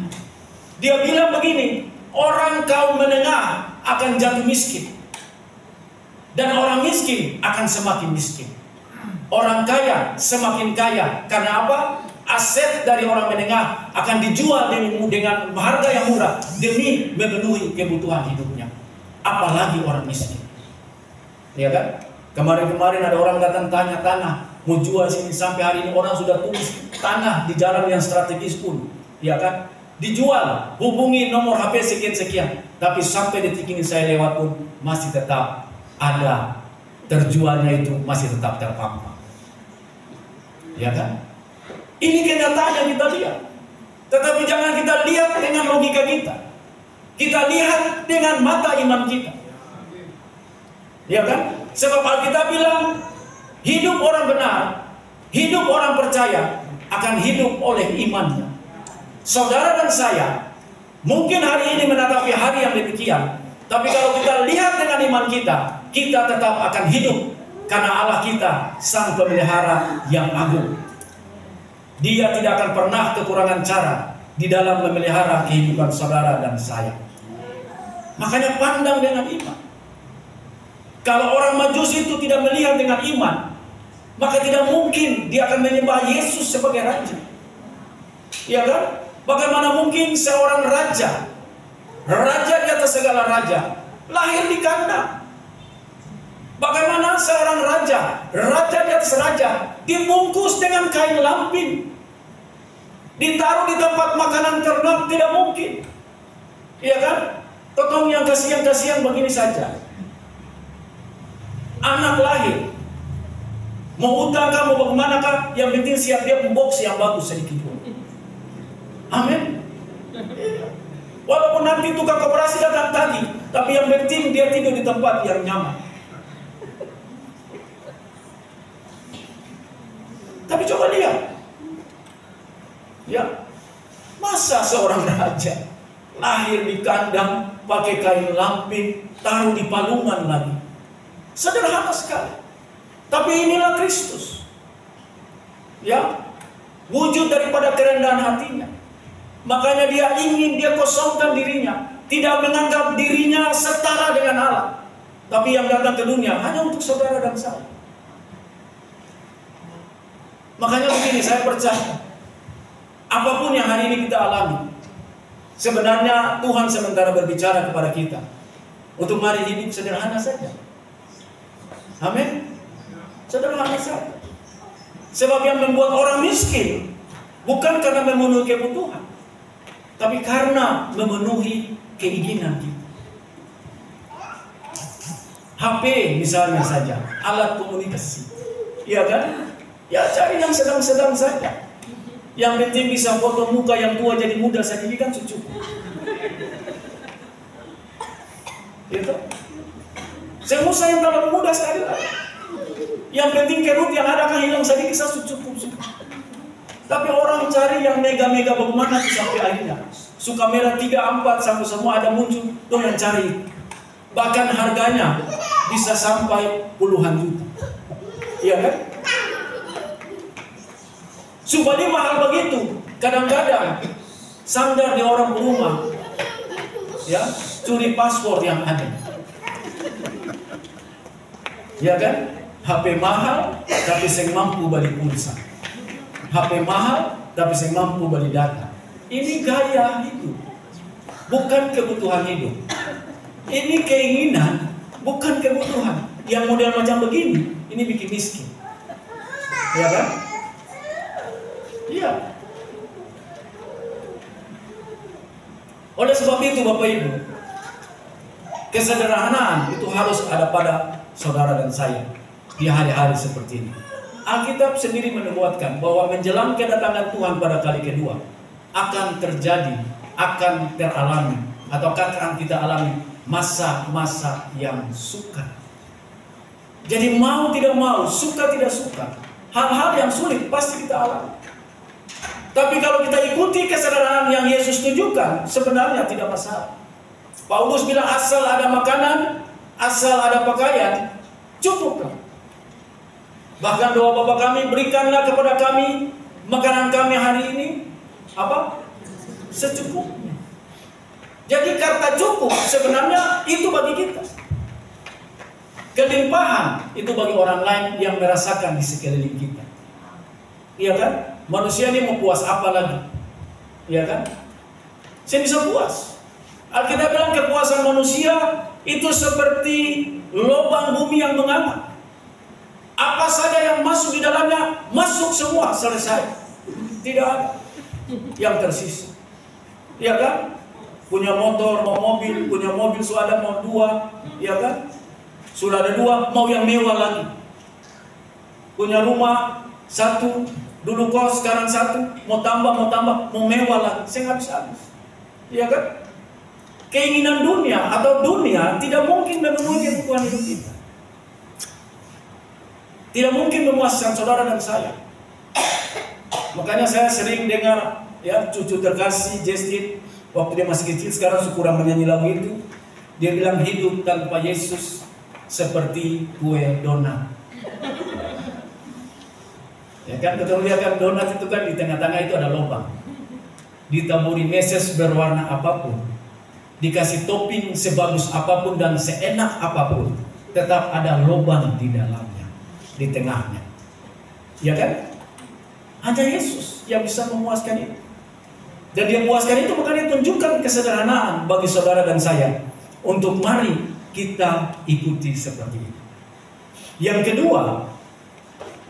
Dia bilang begini, orang kaum menengah akan jatuh miskin, dan orang miskin akan semakin miskin. Orang kaya semakin kaya. Karena apa? Aset dari orang menengah akan dijual dengan harga yang murah demi memenuhi kebutuhan hidupnya. Apalagi orang miskin. Ya kan? Kemarin-kemarin ada orang datang tanya tanah, mau jual sini. Sampai hari ini orang sudah tulis tanah di jalan yang strategis pun, ya kan? Dijual, hubungi nomor HP sekian-sekian. Tapi sampai detik ini saya lewat pun masih tetap ada terjualnya, itu masih tetap terpampang. Ya kan? Ini kenyataan yang kita lihat. Tetapi jangan kita lihat dengan logika kita. Kita lihat dengan mata iman kita. Ya kan? Sebab Alkitab bilang, hidup orang benar, hidup orang percaya akan hidup oleh imannya. Saudara dan saya mungkin hari ini menatapi hari yang demikian, tapi kalau kita lihat dengan iman kita, kita tetap akan hidup. Karena Allah kita sang pemelihara yang agung. Dia tidak akan pernah kekurangan cara di dalam memelihara kehidupan saudara dan saya. Makanya pandang dengan iman. Kalau orang Majusi itu tidak melihat dengan iman, maka tidak mungkin dia akan menyembah Yesus sebagai raja. Ya kan? Bagaimana mungkin seorang raja, raja di atas segala raja, lahir di kandang? Bagaimana seorang raja, raja di atas raja, dibungkus dengan kain lampin, ditaruh di tempat makanan ternak? Tidak mungkin. Iya kan? Totong yang kasihan-kasihan begini saja. Anak lahir, mau utang kah, mau bagaimana kah, yang penting siap dia box yang bagus sedikit pun. Amin. Walaupun nanti tukang koperasi datang tadi, tapi yang penting dia tidur di tempat yang nyaman. Tapi coba lihat, ya, masa seorang raja lahir di kandang, pakai kain lampin, taruh di palungan lagi? Sederhana sekali. Tapi inilah Kristus, ya, wujud daripada kerendahan hatinya. Makanya dia ingin, dia kosongkan dirinya, tidak menganggap dirinya setara dengan Allah, tapi yang datang ke dunia hanya untuk saudara dan saya. Makanya begini, saya percaya apapun yang hari ini kita alami, sebenarnya Tuhan sementara berbicara kepada kita. Untuk mari hidup sederhana saja. Amin. Sederhana saja. Sebab yang membuat orang miskin bukan karena memenuhi kebutuhan, tapi karena memenuhi keinginan kita. HP misalnya saja, alat komunikasi. Iya kan? Ya cari yang sedang-sedang saja. Yang penting bisa foto muka yang tua jadi muda saja, ini kan cukup. Itu. Semua yang terlalu mudah sekali. Yang penting kerut yang ada kan hilang sedikit saja cukup. Tapi orang cari yang mega-mega bagaimana sampai akhirnya. Suka merah 3, 4 sampai semua ada muncul, dong yang cari. Bahkan harganya bisa sampai puluhan juta. Iya kan? Supaya mahal begitu. Kadang-kadang sandar di orang rumah, ya, curi paspor yang ada. Ya kan? HP mahal, tapi saya mampu beli pulsa. HP mahal, tapi saya mampu beli data. Ini gaya hidup, bukan kebutuhan hidup. Ini keinginan, bukan kebutuhan. Yang model macam begini, ini bikin miskin. Ya kan? Iya. Oleh sebab itu Bapak Ibu, kesederhanaan itu harus ada pada saudara dan saya di hari-hari seperti ini. Alkitab sendiri menubuatkan bahwa menjelang kedatangan Tuhan pada kali kedua akan terjadi, akan teralami, atau akan kita alami masa-masa yang sukar. Jadi mau tidak mau, suka tidak suka, hal-hal yang sulit pasti kita alami. Tapi kalau kita ikuti kesederhanaan yang Yesus tunjukkan, sebenarnya tidak masalah. Paulus bilang asal ada makanan, asal ada pakaian, cukuplah. Bahkan doa Bapa kami, berikanlah kepada kami makanan kami hari ini apa? Secukupnya. Jadi kata cukup sebenarnya itu bagi kita. Kelimpahan itu bagi orang lain yang merasakan di sekeliling kita. Iya kan? Manusia ini mau puas apa lagi? Iya kan? Saya bisa puas. Alkitab bilang kepuasan manusia itu seperti lubang bumi yang menganga. Apa saja yang masuk di dalamnya, masuk semua, selesai. Tidak ada yang tersisa. Iya kan? Punya motor, mau mobil, punya mobil sudah ada mau 2, iya kan? Sudah ada 2, mau yang mewah lagi. Punya rumah 1, dulu kos, sekarang 1, mau tambah, mau mewah lagi. Saya nggak bisa habis. Iya kan? Keinginan dunia atau dunia tidak mungkin memenuhi kebutuhan hidup kita. Tidak mungkin memuaskan saudara dan saya. Makanya saya sering dengar ya cucu terkasih Justin waktu dia masih kecil, sekarang kurang menyanyi lagu itu. Dia bilang hidup tanpa Yesus seperti kue donat. Ya kan, ketemu lihat kan donat itu kan di tengah-tengah itu ada lubang. Ditaburi meses berwarna apapun, dikasih topping sebagus apapun dan seenak apapun, tetap ada lubang di dalamnya, di tengahnya. Ya kan? Hanya Yesus yang bisa memuaskan itu. Dan dia memuaskan itu, maka dia tunjukkan kesederhanaan bagi saudara dan saya untuk mari kita ikuti seperti itu. Yang kedua,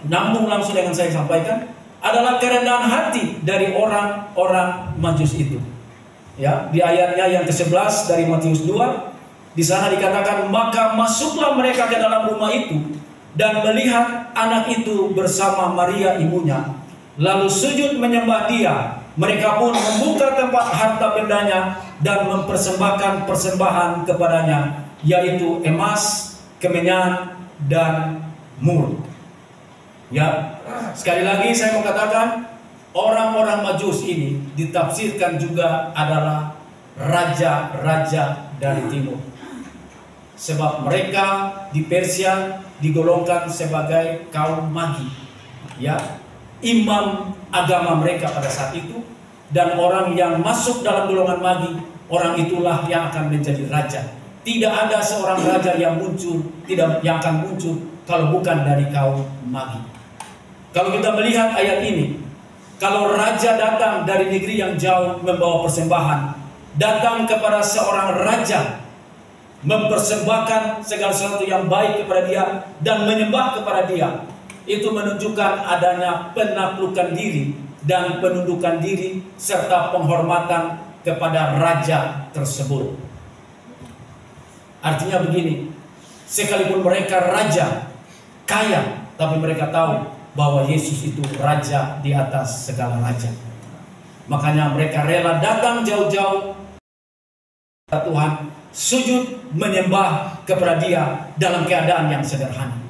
nambung langsung dengan saya sampaikan, adalah kerendahan hati dari orang-orang Majus itu. Ya, di ayatnya yang ke-11 dari Matius 2, di sana dikatakan, maka masuklah mereka ke dalam rumah itu dan melihat anak itu bersama Maria ibunya, lalu sujud menyembah dia. Mereka pun membuka tempat harta bendanya dan mempersembahkan persembahan kepadanya, yaitu emas, kemenyan, dan mur. Ya, sekali lagi saya mengatakan, orang-orang Majus ini ditafsirkan juga adalah raja-raja dari timur. Sebab mereka di Persia digolongkan sebagai kaum Magi. Ya, imam agama mereka pada saat itu, dan orang yang masuk dalam golongan Magi, orang itulah yang akan menjadi raja. Tidak ada seorang raja yang muncul, yang akan muncul kalau bukan dari kaum Magi. Kalau kita melihat ayat ini, kalau raja datang dari negeri yang jauh membawa persembahan, datang kepada seorang raja mempersembahkan segala sesuatu yang baik kepada Dia dan menyembah kepada Dia. Itu menunjukkan adanya penaklukan diri dan penundukan diri serta penghormatan kepada raja tersebut. Artinya begini, sekalipun mereka raja kaya, tapi mereka tahu bahwa Yesus itu raja di atas segala raja. Makanya mereka rela datang jauh-jauh kepada Tuhan, sujud menyembah kepada Dia dalam keadaan yang sederhana.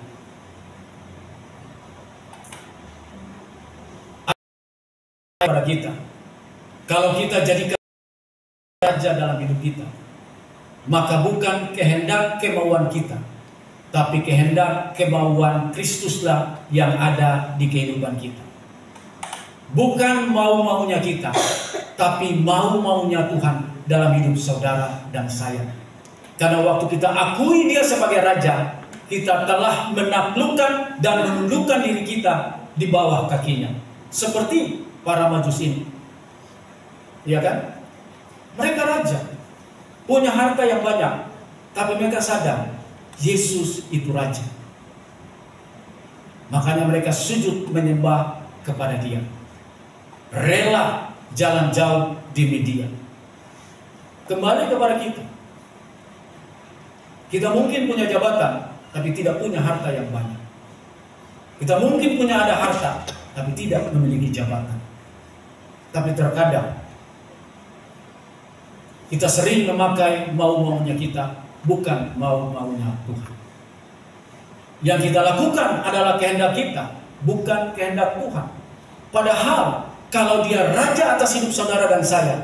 Kepada kita, kalau kita jadikan raja dalam hidup kita, maka bukan kehendak kemauan kita, tapi kehendak kemauan Kristuslah yang ada di kehidupan kita. Bukan mau-maunya kita, tapi mau-maunya Tuhan dalam hidup saudara dan saya. Karena waktu kita akui Dia sebagai raja, kita telah menaklukkan dan menundukkan diri kita di bawah kakinya. Seperti para Majus ini, ya kan? Mereka raja, punya harta yang banyak, tapi mereka sadar Yesus itu raja. Makanya mereka sujud menyembah kepada Dia, rela jalan jauh demi Dia. Kembali kepada kita, kita mungkin punya jabatan, tapi tidak punya harta yang banyak. Kita mungkin punya ada harta, tapi tidak memiliki jabatan. Tapi terkadang kita sering memakai mau-maunya kita, bukan mau-maunya Tuhan. Yang kita lakukan adalah kehendak kita, bukan kehendak Tuhan. Padahal kalau Dia raja atas hidup saudara dan saya,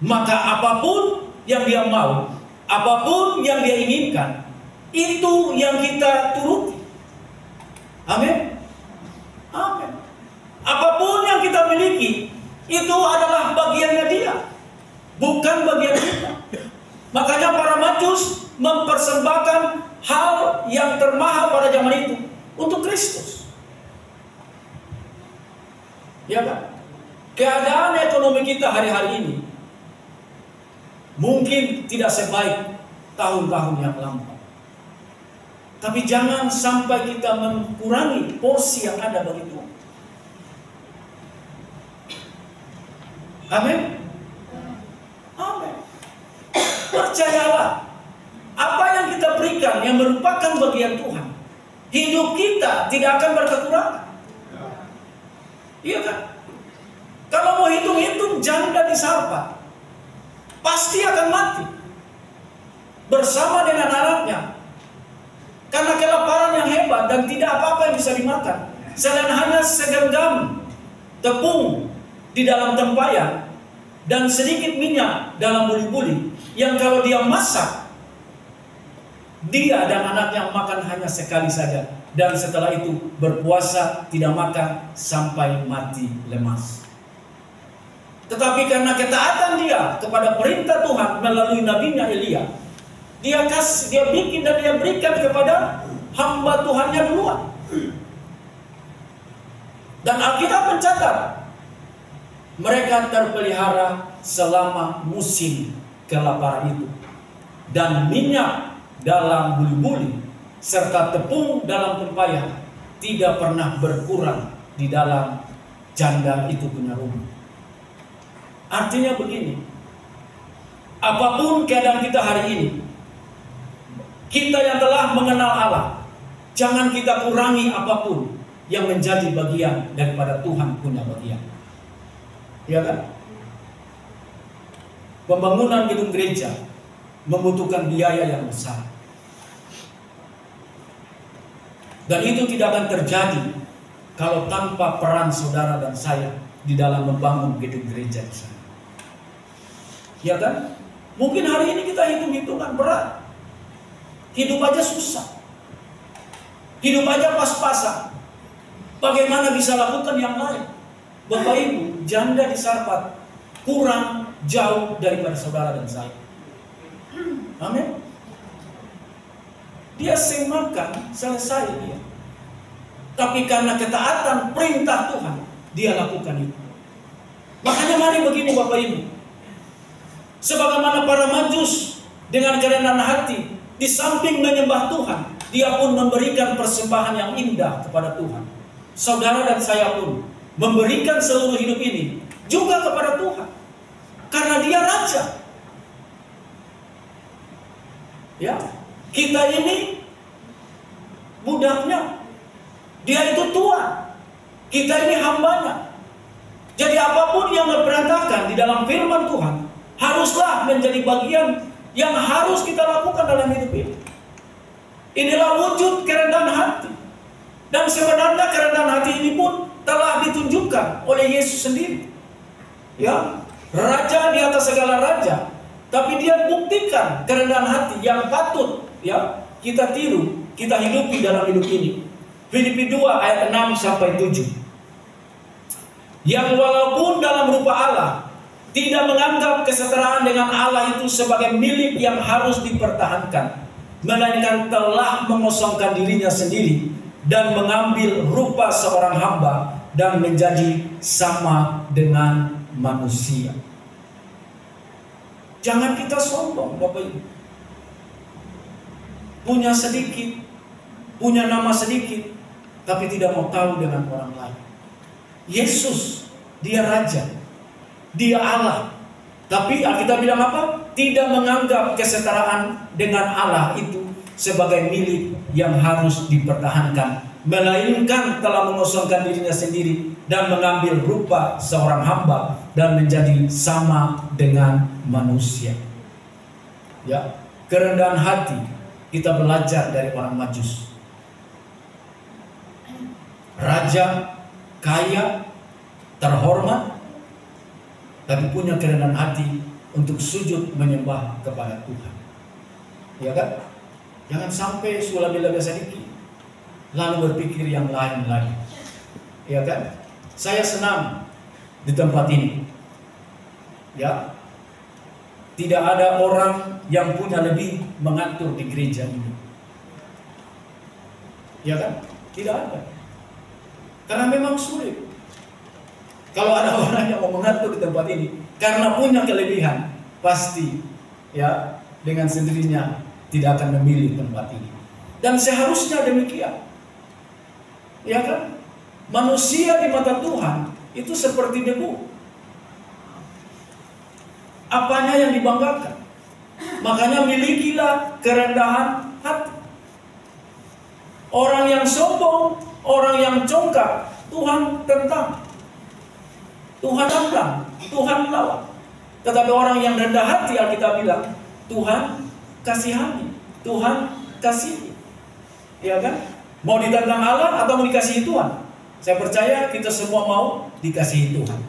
maka apapun yang Dia mau, apapun yang Dia inginkan, itu yang kita turuti. Amin. Amin. Apapun yang kita miliki, itu adalah bagiannya Dia, bukan bagian kita. Makanya para Majus mempersembahkan hal yang termahal pada zaman itu untuk Kristus. Ya kan? Keadaan ekonomi kita hari-hari ini mungkin tidak sebaik tahun-tahun yang lampau. Tapi jangan sampai kita mengurangi porsi yang ada bagi Tuhan. Amin. Amin. Percayalah, apa yang kita berikan yang merupakan bagian Tuhan, hidup kita tidak akan berkekurangan. Iya kan? Kalau mau hitung-hitung janda di Sarpat, pasti akan mati bersama dengan anaknya karena kelaparan yang hebat dan tidak apa-apa yang bisa dimakan selain hanya segenggam tepung di dalam tempayan dan sedikit minyak dalam buli-buli yang kalau dia masak, dia dan anaknya makan hanya sekali saja, dan setelah itu berpuasa tidak makan sampai mati lemas. Tetapi karena ketaatan dia kepada perintah Tuhan melalui nabinya Elia, dia bikin dan dia berikan kepada hamba Tuhannya duluan. Dan Alkitab mencatat mereka terpelihara selama musim kelaparan itu, dan minyak dalam buli-buli serta tepung dalam tempayan tidak pernah berkurang di dalam janda itu punya rumah. Artinya begini, apapun keadaan kita hari ini, kita yang telah mengenal Allah, jangan kita kurangi apapun yang menjadi bagian daripada Tuhan punya bagian. Ya kan? Pembangunan gedung gereja membutuhkan biaya yang besar. Dan itu tidak akan terjadi kalau tanpa peran saudara dan saya di dalam membangun gedung gereja di sana. Ya kan? Mungkin hari ini kita hitung-hitungan berat. Hidup aja susah. Hidup aja pas-pasan. Bagaimana bisa lakukan yang lain? Bapak Ibu, janda di Sarpat kurang jauh daripada saudara dan saya. Amin. Dia semakan selesai dia. Tapi karena ketaatan perintah Tuhan, dia lakukan itu. Makanya mari begini Bapak Ibu. Sebagaimana para Majus dengan kerendahan hati, di samping menyembah Tuhan, dia pun memberikan persembahan yang indah kepada Tuhan. Saudara dan saya pun memberikan seluruh hidup ini juga kepada Tuhan, karena dia raja. Ya, kita ini budaknya, dia itu tuan, kita ini hambanya. Jadi apapun yang berantakan di dalam firman Tuhan haruslah menjadi bagian yang harus kita lakukan dalam hidup ini. Inilah wujud kerendahan hati. Dan sebenarnya kerendahan hati ini pun telah ditunjukkan oleh Yesus sendiri. Ya, raja di atas segala raja. Tapi dia buktikan kerendahan hati yang patut ya kita tiru, kita hidupi dalam hidup ini. Filipi 2 ayat 6 sampai 7. Yang walaupun dalam rupa Allah, tidak menganggap kesetaraan dengan Allah itu sebagai milik yang harus dipertahankan, melainkan telah mengosongkan dirinya sendiri dan mengambil rupa seorang hamba dan menjadi sama dengan manusia. Jangan kita sombong, Bapak Ibu. Punya sedikit, punya nama sedikit, tapi tidak mau tahu dengan orang lain. Yesus, dia raja, dia Allah. Tapi Alkitab bilang apa? Tidak menganggap kesetaraan dengan Allah itu sebagai milik yang harus dipertahankan, melainkan telah mengosongkan dirinya sendiri dan mengambil rupa seorang hamba dan menjadi sama dengan manusia. Ya, kerendahan hati kita belajar dari orang Majus. Raja kaya, terhormat, tapi punya kerendahan hati untuk sujud menyembah kepada Tuhan. Ya kan? Jangan sampai sula-bila sedikit lalu berpikir yang lain-lain. Ya kan? Saya senang di tempat ini. Ya. Tidak ada orang yang punya lebih mengatur di gereja ini. Ya kan? Tidak ada. Karena memang sulit. Kalau ada orang yang mau mengatur di tempat ini karena punya kelebihan, pasti ya dengan sendirinya tidak akan memilih tempat ini. Dan seharusnya demikian. Ya kan? Manusia di mata Tuhan itu seperti debu. Apanya yang dibanggakan? Makanya milikilah kerendahan hati. Orang yang sombong, orang yang congkak, Tuhan tentang, Tuhan antang, Tuhan lawan. Tetapi orang yang rendah hati, Alkitab bilang, Tuhan kasihani, Tuhan kasihi. Ya kan? Mau ditantang Allah atau mau dikasihi Tuhan? Saya percaya kita semua mau dikasihi Tuhan.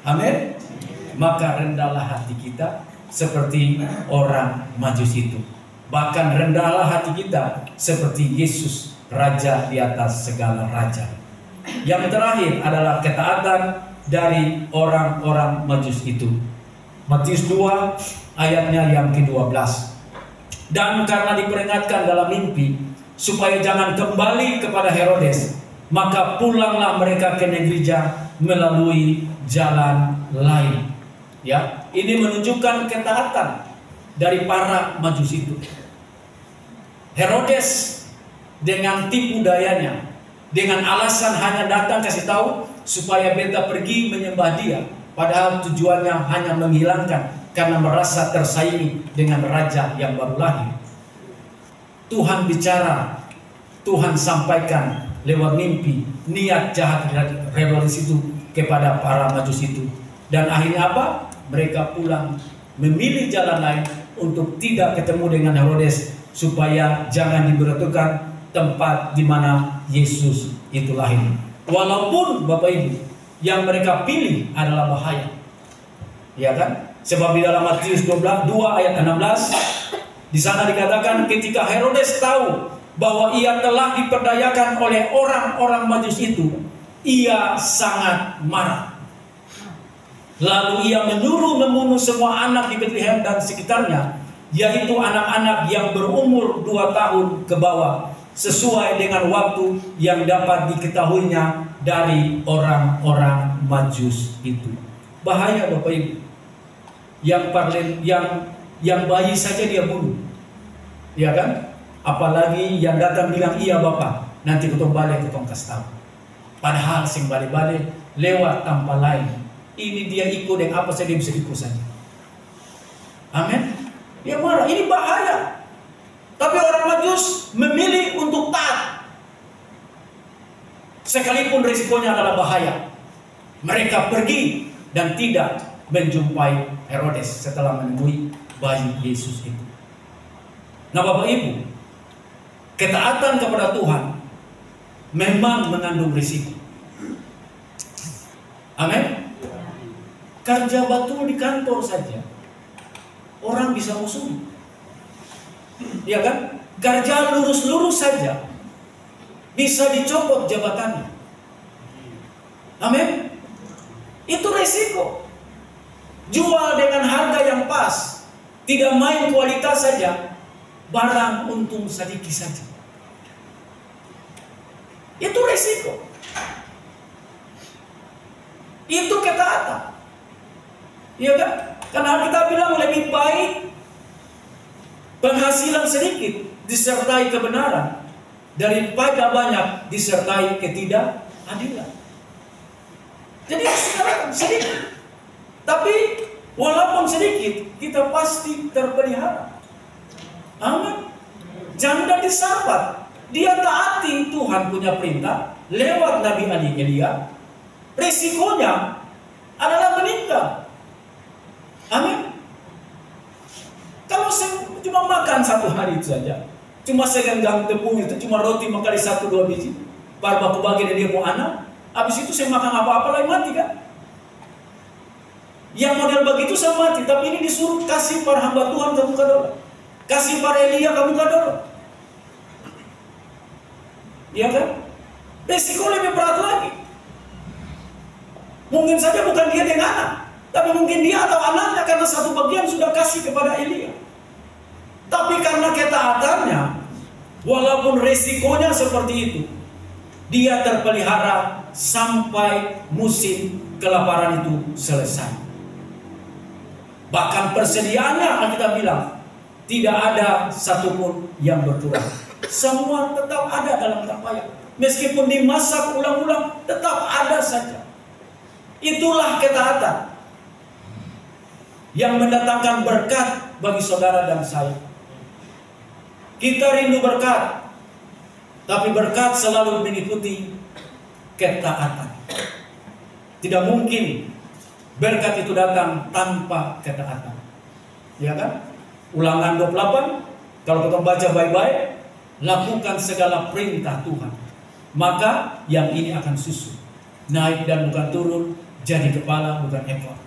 Amin. Maka rendahlah hati kita seperti orang Majus itu. Bahkan rendahlah hati kita seperti Yesus, Raja di atas segala raja. Yang terakhir adalah ketaatan dari orang-orang Majus itu. Matius 2 ayatnya yang ke-12. Dan karena diperingatkan dalam mimpi supaya jangan kembali kepada Herodes, maka pulanglah mereka ke negeri melalui jalan lain. Ya, ini menunjukkan ketaatan dari para Majus itu. Herodes dengan tipu dayanya, dengan alasan hanya datang kasih tahu supaya beta pergi menyembah dia, padahal tujuannya hanya menghilangkan karena merasa tersaingi dengan raja yang baru lahir. Tuhan bicara, Tuhan sampaikan lewat mimpi niat jahat Herodes itu kepada para Majus itu. Dan akhirnya apa? Mereka pulang memilih jalan lain untuk tidak ketemu dengan Herodes, supaya jangan diberatukan tempat di mana Yesus itu lahir. Walaupun Bapak Ibu yang mereka pilih adalah bahaya. Ya kan? Sebab di dalam Matius 2 ayat 16 di sana dikatakan ketika Herodes tahu bahwa ia telah diperdayakan oleh orang-orang Majus itu, ia sangat marah. Lalu ia menyuruh membunuh semua anak di Bethlehem dan sekitarnya, yaitu anak-anak yang berumur 2 tahun ke bawah, sesuai dengan waktu yang dapat diketahuinya dari orang-orang Majus itu. Bahaya Bapak Ibu. yang bayi saja dia bunuh, ya kan? Apalagi yang datang bilang iya Bapak, nanti ketong balik ketong kasih tahu. Padahal sing balik-balik lewat tanpa lain. Ini dia ikut yang apa saja dia bisa ikut saja. Amin. Dia marah, ini bahaya. Tapi orang Majus memilih untuk taat, sekalipun risikonya adalah bahaya. Mereka pergi dan tidak menjumpai Herodes setelah menemui bayi Yesus itu. Nah Bapak Ibu, ketaatan kepada Tuhan memang mengandung risiko. Amin. Kerja betul di kantor saja orang bisa musuh, ya kan? Kerja lurus-lurus saja bisa dicopot jabatannya. Amin. Itu resiko. Jual dengan harga yang pas, tidak main kualitas saja, barang untung sedikit saja. Itu resiko. Itu ketaatan. Iya kan? Karena kita bilang lebih baik penghasilan sedikit disertai kebenaran daripada banyak disertai ketidakadilan. Jadi sekarang sedikit, tapi walaupun sedikit kita pasti terpelihara. Amin. Janda di Sarfat, dia taati Tuhan punya perintah lewat Nabi Elia. Risikonya adalah meninggal. Amin. Kalau cuma makan satu hari itu saja, cuma segenggam tepung itu, cuma roti makan 1-2 biji, baru aku bagi dia mau anak, habis itu saya makan apa-apa lagi mati kan? Yang model begitu saya mati, tapi ini disuruh kasih para hamba Tuhan kamu kadol, kasih para Elia kamu kadol, iya kan? Resiko lebih berat lagi. Mungkin saja bukan dia dengan anak, tapi mungkin dia atau anaknya karena satu bagian sudah kasih kepada Elia. Tapi karena ketaatannya, walaupun resikonya seperti itu, dia terpelihara sampai musim kelaparan itu selesai. Bahkan persediaannya Alkitab bilang tidak ada satupun yang berkurang. Semua tetap ada dalam tampayan. Meskipun dimasak ulang-ulang, tetap ada saja. Itulah ketaatan yang mendatangkan berkat bagi saudara dan saya. Kita rindu berkat, tapi berkat selalu mengikuti ketaatan. Tidak mungkin berkat itu datang tanpa ketaatan. Ya kan? Ulangan 28, kalau kita baca baik-baik, lakukan segala perintah Tuhan, maka yang ini akan susul, naik dan bukan turun, jadi kepala bukan ekor.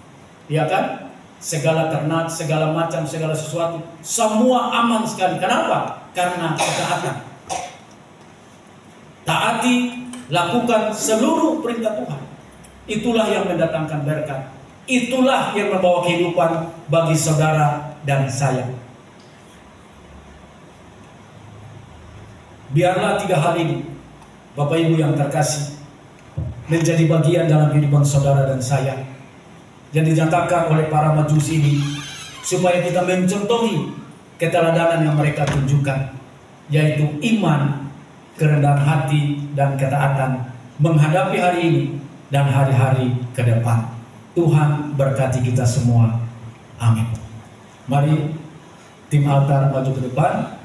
Ya kan? Segala ternak, segala macam, segala sesuatu, semua aman sekali. Kenapa? Karena ketaatan. Taati, lakukan seluruh perintah Tuhan. Itulah yang mendatangkan berkat. Itulah yang membawa kehidupan bagi saudara dan saya. Biarlah 3 hal ini, Bapak Ibu yang terkasih, menjadi bagian dalam kehidupan saudara dan saya yang dinyatakan oleh para Majus ini, supaya kita mencontohi keteladanan yang mereka tunjukkan, yaitu iman, kerendahan hati, dan ketaatan menghadapi hari ini dan hari-hari ke depan. Tuhan berkati kita semua. Amin. Mari tim altar maju ke depan.